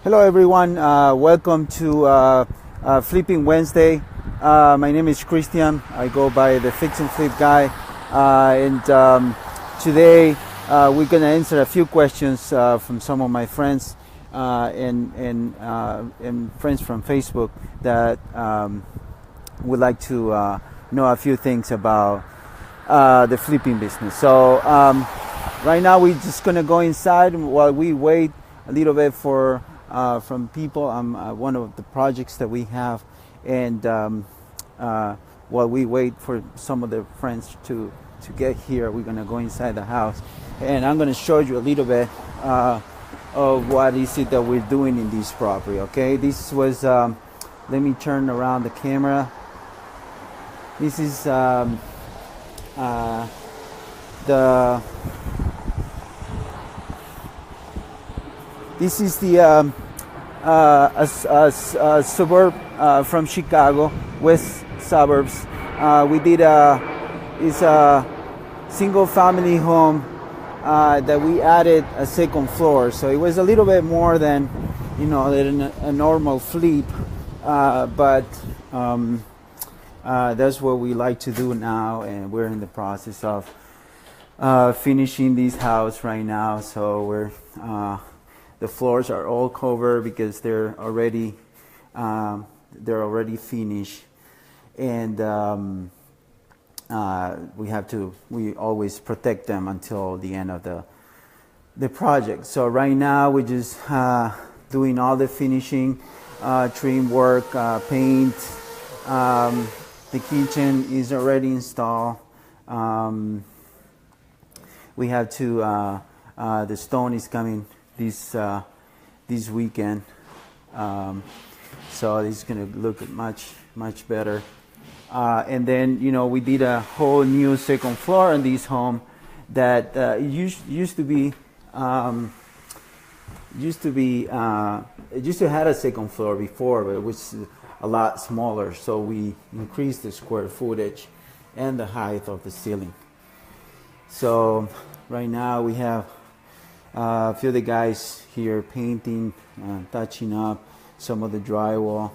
Hello everyone, welcome to Flipping Wednesday. My name is Christian. I go by the Fix and Flip guy, and today we're going to answer a few questions from some of my friends and friends from Facebook that would like to know a few things about the flipping business. So right now we're just going to go inside while we wait a little bit for from people on one of the projects that we have, and while we wait for some of the friends to get here, we're gonna go inside the house, and I'm gonna show you a little bit of what is it that we're doing in this property. Okay, this was let me turn around the camera. This is This is the a suburb from Chicago, west suburbs. We did it's a single family home that we added a second floor, so it was a little bit more than a normal flip, but that's what we like to do now, and we're in the process of finishing this house right now. So we're the floors are all covered because they're already finished, and we always protect them until the end of the project. So right now we're just doing all the finishing, trim work, paint. The kitchen is already installed. We have to the stone is coming this weekend, so it's gonna look much better. And then we did a whole new second floor in this home that used to had a second floor before, but it was a lot smaller. So we increased the square footage and the height of the ceiling. So right now we have a few of the guys here painting, touching up some of the drywall,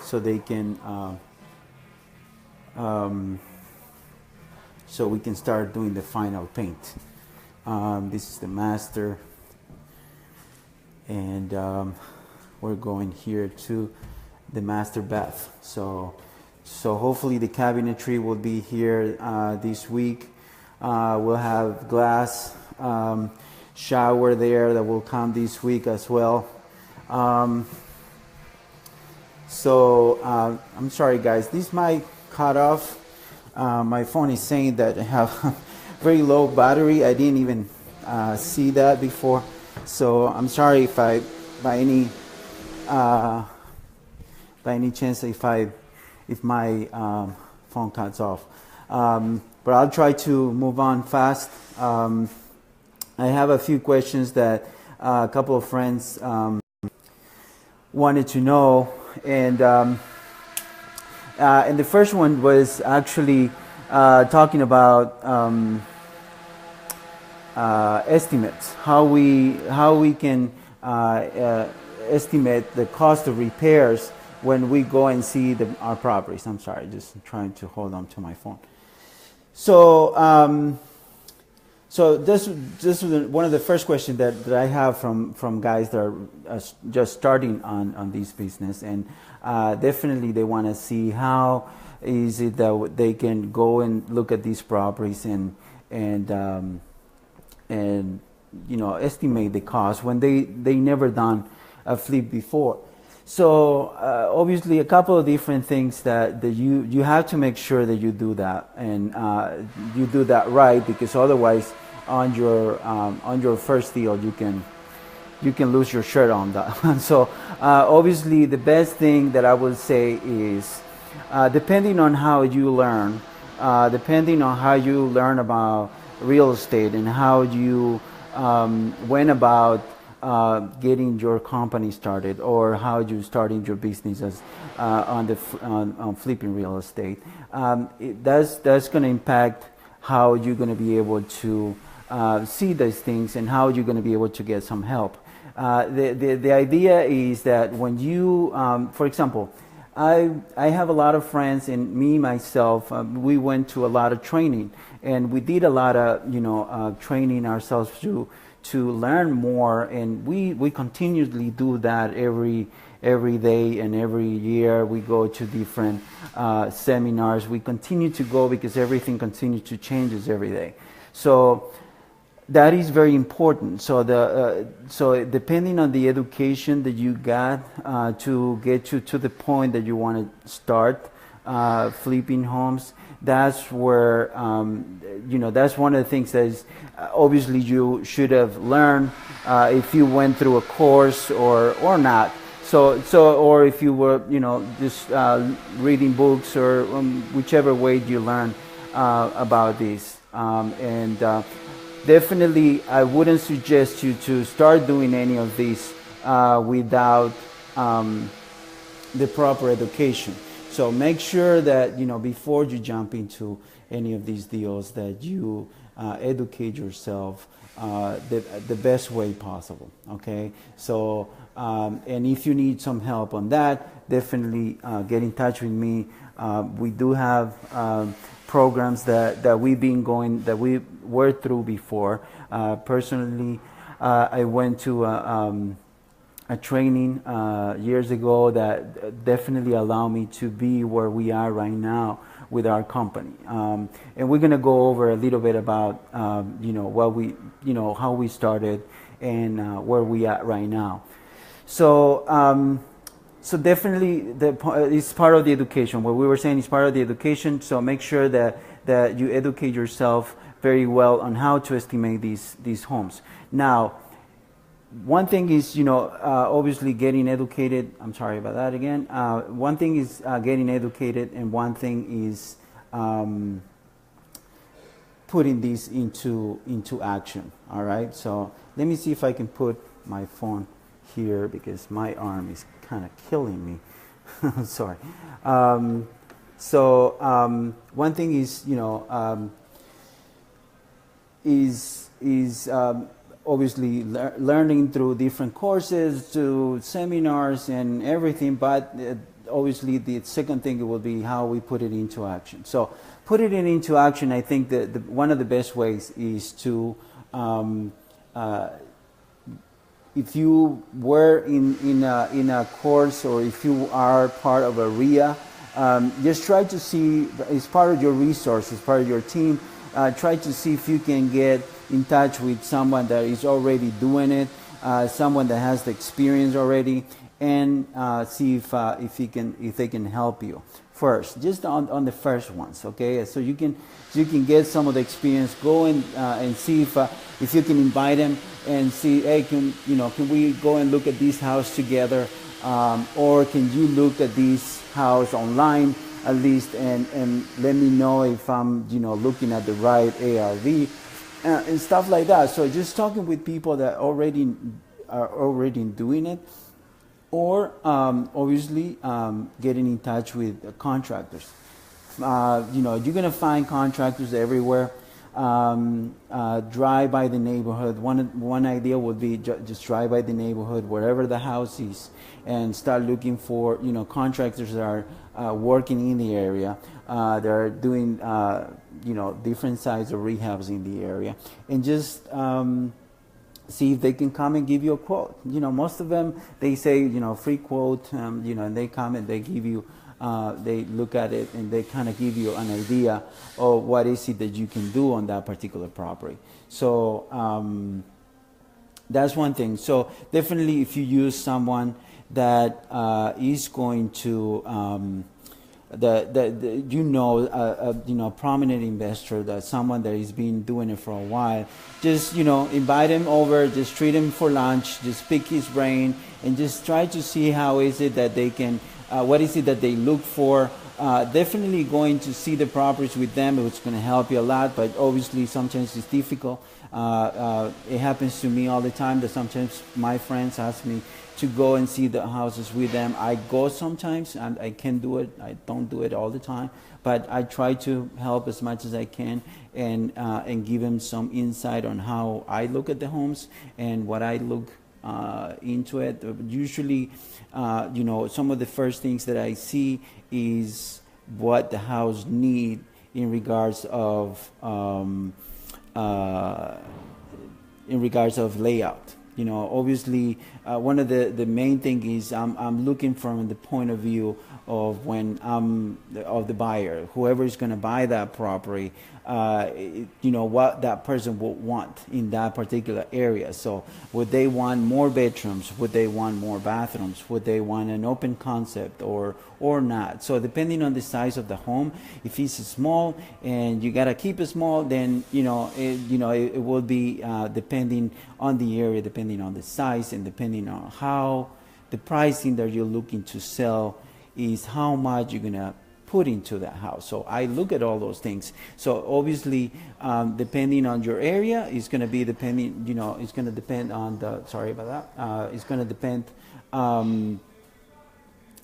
so they can, so we can start doing the final paint. This is the master, and we're going here to the master bath. So hopefully the cabinetry will be here this week. We'll have glass shower there that will come this week as well. So I'm sorry guys, this might cut off. My phone is saying that I have very low battery. I didn't even see that before, so I'm sorry if I by any chance if my phone cuts off, but I'll try to move on fast. I have a few questions that a couple of friends wanted to know, and the first one was actually talking about estimates, how we can estimate the cost of repairs when we go and see our properties. I'm sorry, just trying to hold on to my phone. So so this was one of the first questions that I have from guys that are just starting on this business, and definitely they want to see how is it that they can go and look at these properties and estimate the cost when they never done a flip before. So obviously a couple of different things that you have to make sure that you do that, and you do that right, because otherwise on your first deal you can lose your shirt on that. So obviously the best thing that I would say is depending on how you learn, about real estate and how you went about getting your company started, or how you starting your business as on flipping real estate, that's going to impact how you're going to be able to see these things and how you're going to be able to get some help. The idea is that when you, for example, I have a lot of friends, and me myself, we went to a lot of training, and we did a lot of training ourselves to learn more, and we continuously do that every day and every year. We go to different seminars. We continue to go because everything continues to changes every day. So that is very important. So so depending on the education that you got to get you to the point that you want to start flipping homes, that's where that's one of the things that is obviously you should have learned if you went through a course or not. So or if you were just reading books or whichever way you learn about this definitely, I wouldn't suggest you to start doing any of these without the proper education. So make sure that before you jump into any of these deals, that you educate yourself the best way possible. Okay. So and if you need some help on that, definitely get in touch with me. We do have programs that we've been going, that we were through before. Personally, I went to a training years ago that definitely allowed me to be where we are right now with our company. And we're going to go over a little bit about what we how we started and where we are right now. So so definitely it's part of the education. What we were saying is part of the education. So make sure that you educate yourself very well on how to estimate these homes. Now, one thing is obviously getting educated. I'm sorry about that again. One thing is getting educated, and one thing is putting this into action. All right. So let me see if I can put my phone here because my arm is kind of killing me. Sorry. So one thing is obviously learning through different courses, to seminars and everything, but obviously the second thing will be how we put it into action. So put it into action, I think that one of the best ways is to if you were in a course, or if you are part of a RIA, just try to see, as part of your resources, part of your team, try to see if you can get in touch with someone that is already doing it, someone that has the experience already, and see if they can help you first, just on the first ones. Okay, so you can get some of the experience. Go and see if you can invite them and see, hey, can we go and look at this house together, or can you look at this house online at least, and let me know if I'm looking at the right ARV and stuff like that. So just talking with people that are already doing it, or obviously getting in touch with contractors. You're gonna find contractors everywhere. Drive by the neighborhood. One idea would be just drive by the neighborhood wherever the house is, and start looking for contractors that are working in the area. They're doing different sides of rehabs in the area, and just see if they can come and give you a quote. Most of them, they say free quote, and they come and they give you. They look at it and they kind of give you an idea of what is it that you can do on that particular property. So that's one thing. So definitely, if you use someone that is going to a prominent investor, that someone that has been doing it for a while, just invite him over, just treat him for lunch, just pick his brain, and just try to see how is it that they can. What is it that they look for? definitely going to see the properties with them. It's going to help you a lot, but obviously sometimes it's difficult. It happens to me all the time that sometimes my friends ask me to go and see the houses with them. I go sometimes, and I can do it. I don't do it all the time, but I try to help as much as I can and give them some insight on how I look at the homes and what I look into it. Usually, some of the first things that I see is what the house need in regards of layout. Obviously, one of the main thing is I'm looking from the point of view of of the buyer, whoever is going to buy that property, what that person will want in that particular area. So would they want more bedrooms? Would they want more bathrooms? Would they want an open concept or not? So depending on the size of the home, if it's small and you gotta keep it small, then it will be depending on the area, depending on the size, and depending on how the pricing that you're looking to sell is, how much you're gonna put into that house. So I look at all those things. So obviously, depending on your area, it's going to be depending. It's going to depend on the. Sorry about that. It's going to depend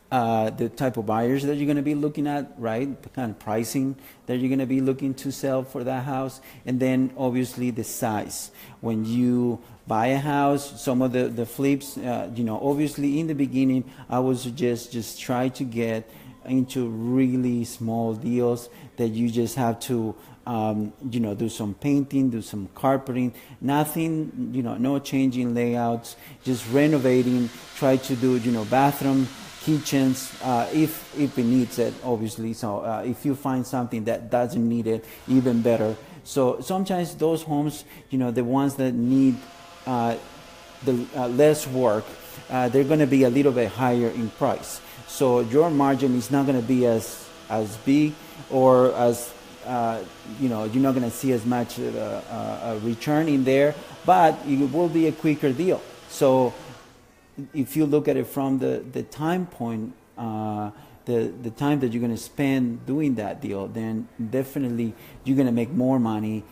the type of buyers that you're going to be looking at, right? The kind of pricing that you're going to be looking to sell for that house, and then obviously the size. When you buy a house, some of the flips, obviously in the beginning, I would suggest just try to get into really small deals that you just have to do some painting, do some carpeting, nothing, no changing layouts, just renovating, try to do bathroom, kitchens, if it needs it, obviously. So if you find something that doesn't need it, even better. So sometimes those homes, the ones that need less work, they're going to be a little bit higher in price. So your margin is not going to be as big, or as you're not going to see as much a return in there, but it will be a quicker deal. So if you look at it from the time point, the time that you're going to spend doing that deal, then definitely you're going to make more money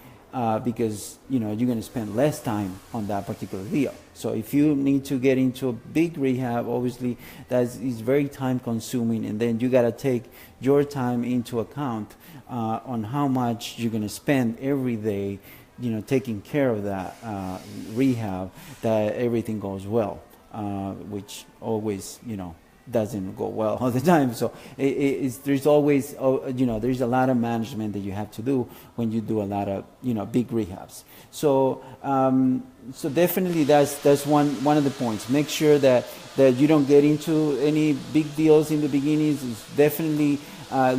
because you're going to spend less time on that particular deal. So if you need to get into a big rehab, obviously that is very time consuming, and then you got to take your time into account on how much you're going to spend every day, taking care of that rehab, that everything goes well, which always doesn't go well all the time. So there's always there's a lot of management that you have to do when you do a lot of big rehabs. So so definitely that's one of the points. Make sure that you don't get into any big deals in the beginning. Definitely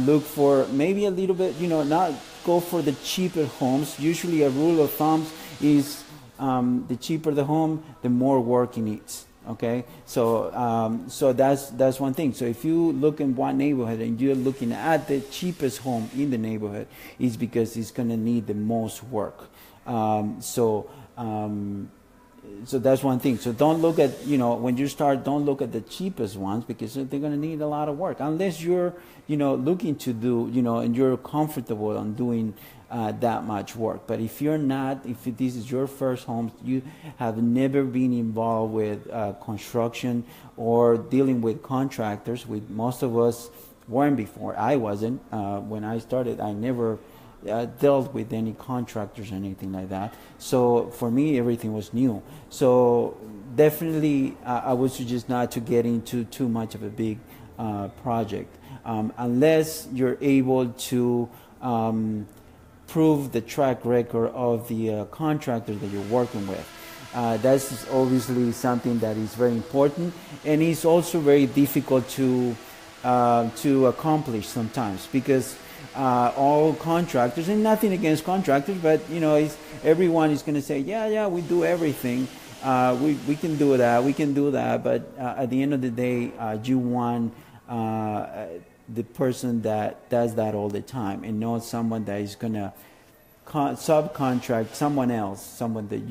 look for maybe a little bit, not go for the cheaper homes. Usually a rule of thumb is the cheaper the home, the more work it needs. Okay, so so that's one thing. So if you look in one neighborhood and you're looking at the cheapest home in the neighborhood, is because it's going to need the most work. So that's one thing. So don't look at, when you start, don't look at the cheapest ones, because they're going to need a lot of work, unless you're looking to do, and you're comfortable on doing that much work. But if you're not, if this is your first home, you have never been involved with construction or dealing with contractors, with most of us weren't before. I wasn't. When I started, I never dealt with any contractors or anything like that. So for me, everything was new. So definitely, I would suggest not to get into too much of a big project, unless you're able to prove the track record of the contractor that you're working with. That's obviously something that is very important, and it's also very difficult to accomplish sometimes, because all contractors, and nothing against contractors, but everyone is going to say, yeah, we do everything. We can do that, but at the end of the day, you want the person that does that all the time, and not someone that is going to subcontract someone else, someone that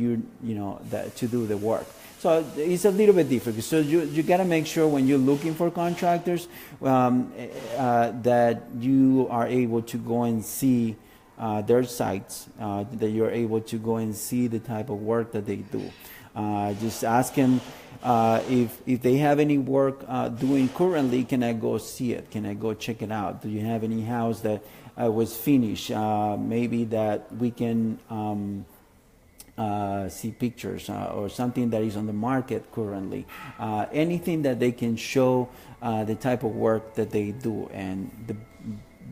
that to do the work. So it's a little bit different. So you got to make sure when you're looking for contractors that you are able to go and see their sites, that you're able to go and see the type of work that they do. Just ask them if they have any work doing currently. Can I go see it? Can I go check it out? Do you have any house that was finished? Maybe that we can see pictures or something that is on the market currently. Anything that they can show the type of work that they do. And the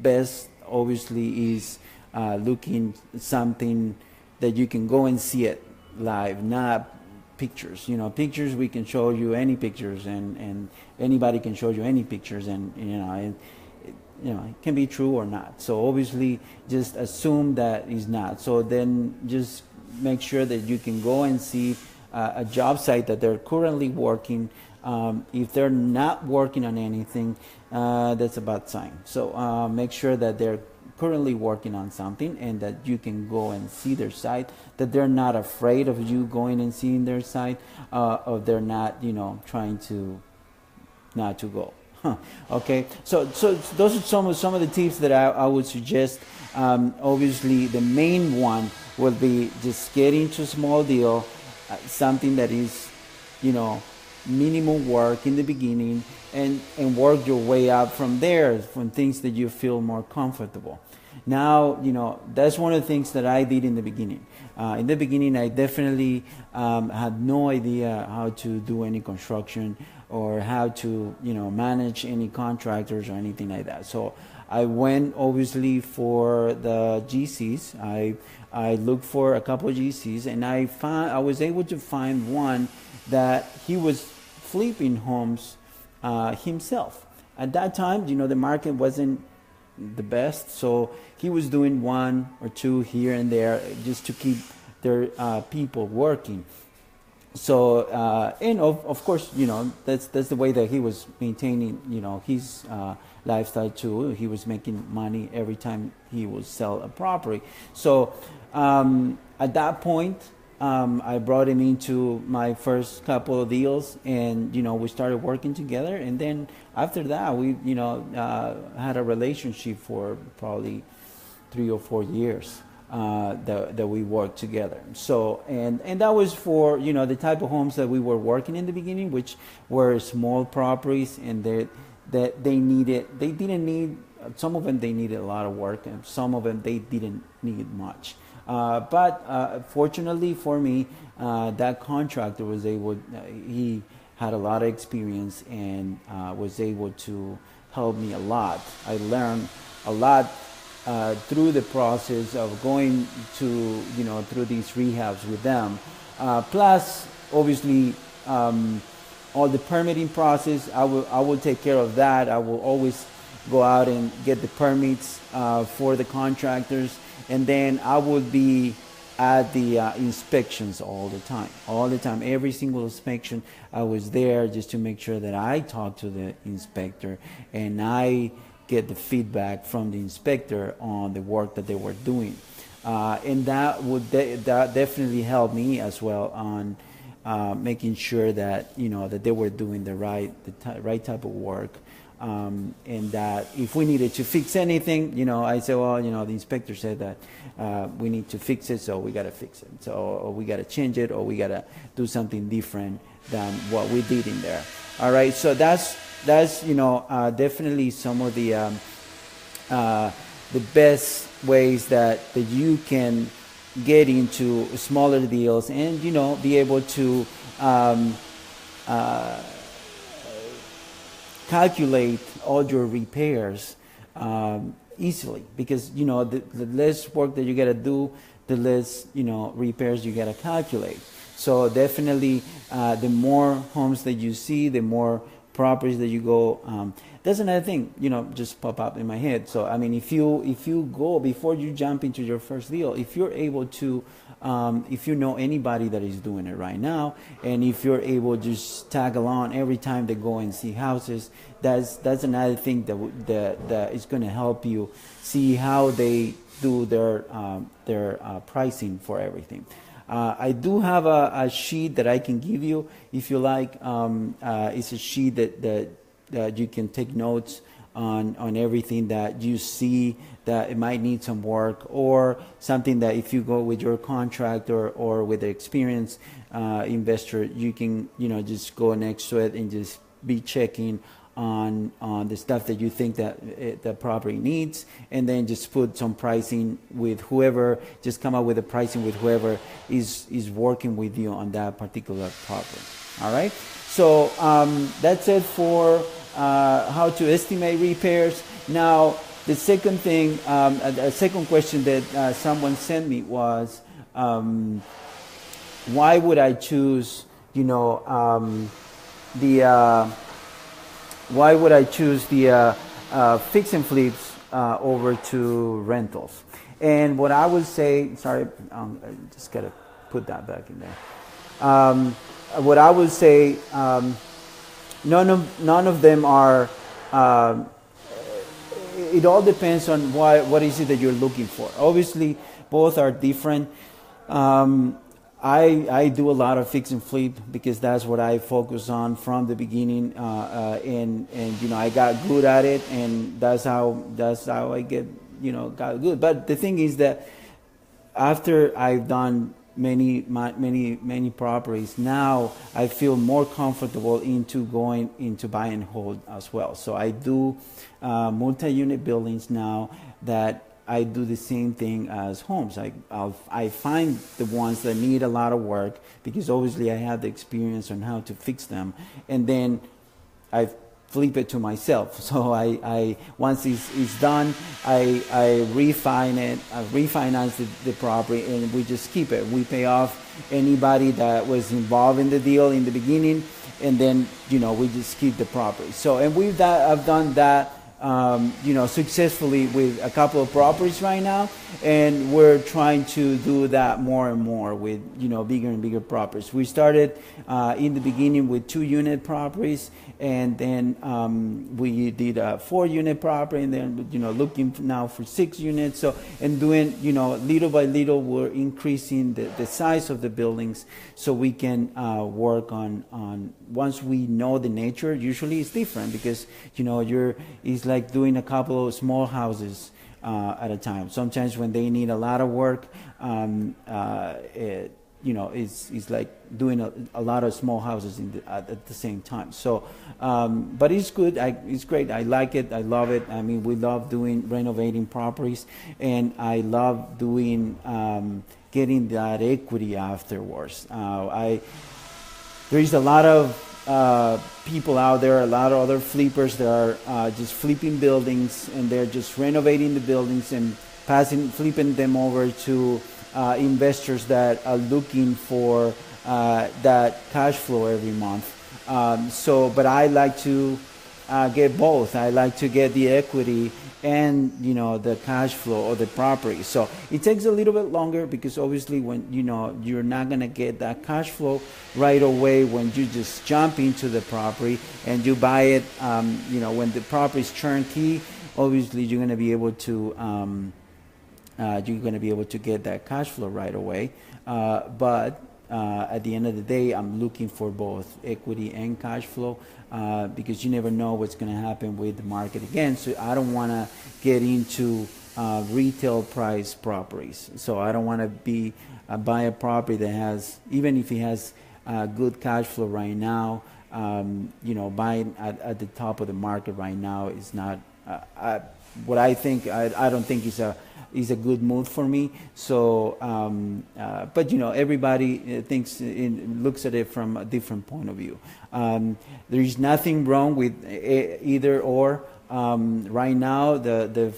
best obviously is looking something that you can go and see it live, not pictures. Pictures, we can show you any pictures, and anybody can show you any pictures, and it can be true or not. So obviously just assume that is not. So then just make sure that you can go and see a job site that they're currently working. If they're not working on anything, that's a bad sign. So make sure that they're currently working on something, and that you can go and see their site, that they're not afraid of you going and seeing their site, or they're not trying to not to go. Okay, so those are some of the tips that I would suggest. Obviously the main one will be just get into a small deal, something that is minimum work in the beginning, and work your way up from there, from things that you feel more comfortable. Now, that's one of the things that I did in the beginning. In the beginning, I definitely had no idea how to do any construction or how to, manage any contractors or anything like that. So I went obviously for the GCs. I looked for a couple of GCs, and I was able to find one that he was flipping homes himself. At that time, the market wasn't the best, so he was doing one or two here and there just to keep their people working. So and of course, that's the way that he was maintaining his lifestyle too. He was making money every time he would sell a property. So at that point, I brought him into my first couple of deals, and we started working together. And then after that, we had a relationship for probably 3 or 4 years that we worked together. So and that was for the type of homes that we were working in the beginning, which were small properties, and that they didn't need. Some of them they needed a lot of work, and some of them they didn't need much. But fortunately for me, that contractor was able. He had a lot of experience and was able to help me a lot. I learned a lot through the process of going to through these rehabs with them. Plus, obviously, all the permitting process. I will take care of that. I will always go out and get the permits for the contractors. And then I would be at the inspections all the time. Every single inspection, I was there just to make sure that I talk to the inspector and I get the feedback from the inspector on the work that they were doing. And that would that definitely helped me as well on making sure that that they were doing the right type of work. And that if we needed to fix anything, I said, well, the inspector said that we need to fix it, so we got to fix it. So or we got to change it, or we got to do something different than what we did in there. All right, so that's definitely some of the best ways that you can get into smaller deals and be able to calculate all your repairs easily, because the less work that you got to do, the less repairs you got to calculate. So definitely the more homes that you see, the more properties that you go. That's another thing just pop up in my head. So I mean, if you go before you jump into your first deal, if you're able to if you know anybody that is doing it right now, and if you're able to just tag along every time they go and see houses, that's another thing that is going to help you see how they do their pricing for everything. I do have a sheet that I can give you if you like. It's a sheet that you can take notes on everything that you see that it might need some work, or something that if you go with your contractor or with an experienced investor, you can just go next to it and just be checking on the stuff that you think that the property needs, and then just put some pricing with whoever, just come up with a pricing with whoever is working with you on that particular property. All right, so that's it for how to estimate repairs. Now the second thing, a second question that someone sent me was, why would I choose why would I choose the fix and flips over to rentals? And what I would say, sorry, I just gotta put that back in there. What I would say, none of them are. It all depends on what is it that you're looking for. Obviously, both are different. I do a lot of fix and flip because that's what I focus on from the beginning, and I got good at it, and that's how I got good. But the thing is that after I've done many properties, now I feel more comfortable into going into buy and hold as well. So I do multi-unit buildings now that I do the same thing as homes. I find the ones that need a lot of work, because obviously I have the experience on how to fix them, and then I flip it to myself. So I once it's done, I refinance the property, and we just keep it. We pay off anybody that was involved in the deal in the beginning, and then we just keep the property. So I've done that successfully with a couple of properties right now, and we're trying to do that more and more with bigger and bigger properties. We started in the beginning with 2-unit properties, and then we did a 4-unit property, and then looking now for 6 units. So, and doing little by little, we're increasing the size of the buildings so we can work on once we know the nature. Usually it's different because it's like doing a couple of small houses at a time. Sometimes when they need a lot of work, it's like doing a lot of small houses at the same time. So, but it's good. It's great. I like it. I love it. I mean, we love doing renovating properties, and I love doing getting that equity afterwards. There's a lot of people out there, a lot of other flippers that are just flipping buildings, and they're just renovating the buildings and flipping them over to investors that are looking for that cash flow every month. But I like to get both. I like to get the equity and the cash flow of the property. So it takes a little bit longer, because obviously when you're not going to get that cash flow right away when you just jump into the property and you buy it. When the property is turnkey, obviously you're going to be able to get that cash flow right away. But at the end of the day, I'm looking for both equity and cash flow, because you never know what's going to happen with the market again. So I don't want to get into retail price properties. So I don't want to buy a property that has, even if it has good cash flow right now, buying at the top of the market right now is not what I think. I don't think is a good move for me. So, but everybody looks at it from a different point of view. There is nothing wrong with either or. Right now, the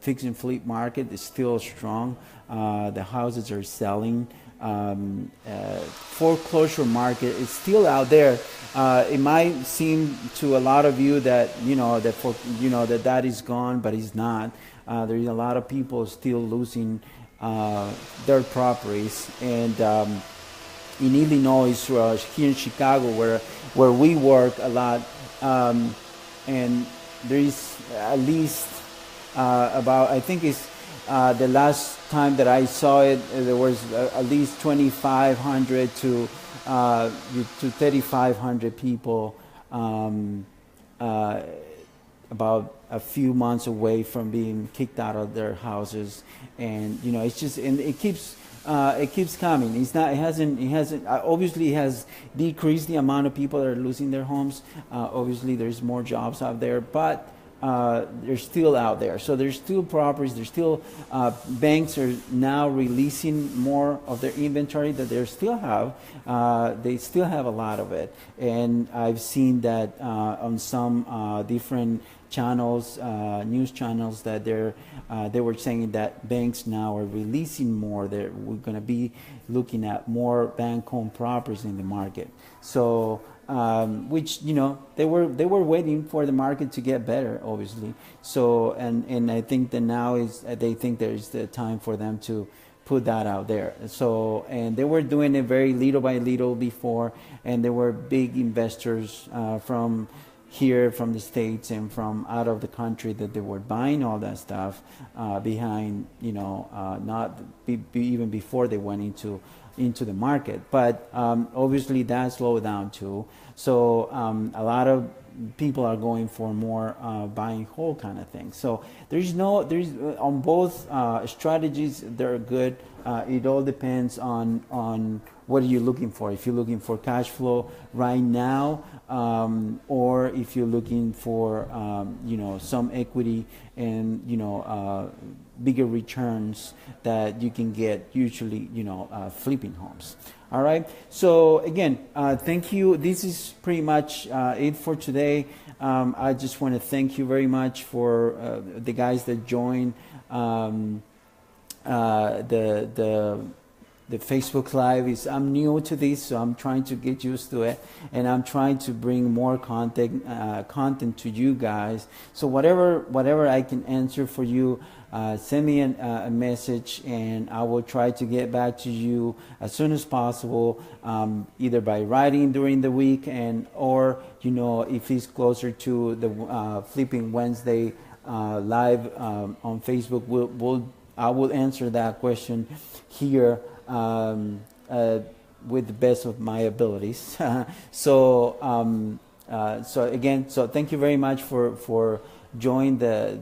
fix and flip market is still strong. The houses are selling. Foreclosure market is still out there. It might seem to a lot of you that that is gone, but it's not. There's a lot of people still losing their properties, and in Illinois, here in Chicago, where we work a lot, and there is at least about, I think it's The last time that I saw it, there was at least 2,500 to 3,500 people about a few months away from being kicked out of their houses. And it's just, and it keeps coming. It hasn't obviously it has decreased the amount of people that are losing their homes. Obviously there's more jobs out there, but they're still out there. So there's still properties, there's still banks are now releasing more of their inventory that they still have. They still have a lot of it, and I've seen that on some different channels, news channels, that they were saying that banks now are releasing more. We're going to be looking at more bank-owned properties in the market. So which they were waiting for the market to get better, obviously. So and I think that now they think there's the time for them to put that out there. So, and they were doing it very little by little before, and there were big investors from here, from the States and from out of the country, that they were buying all that stuff behind, not even before they went into the market. But obviously that slowed down too. So a lot of people are going for more buy and hold kind of thing. So there's on both strategies, they're good. It all depends on what are you looking for. If you're looking for cash flow right now, or if you're looking for some equity and bigger returns that you can get usually flipping homes. All right, so again, thank you. This is pretty much it for today. I just want to thank you very much for the guys that joined the Facebook Live. I'm new to this, so I'm trying to get used to it, and I'm trying to bring more content to you guys. So whatever I can answer for you, send me a message, and I will try to get back to you as soon as possible, either by writing during the week, or if it's closer to the Flipping Wednesday live on Facebook, I will answer that question here with the best of my abilities. So again, thank you very much for joining the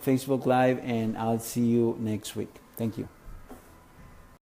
Facebook Live, and I'll see you next week. Thank you.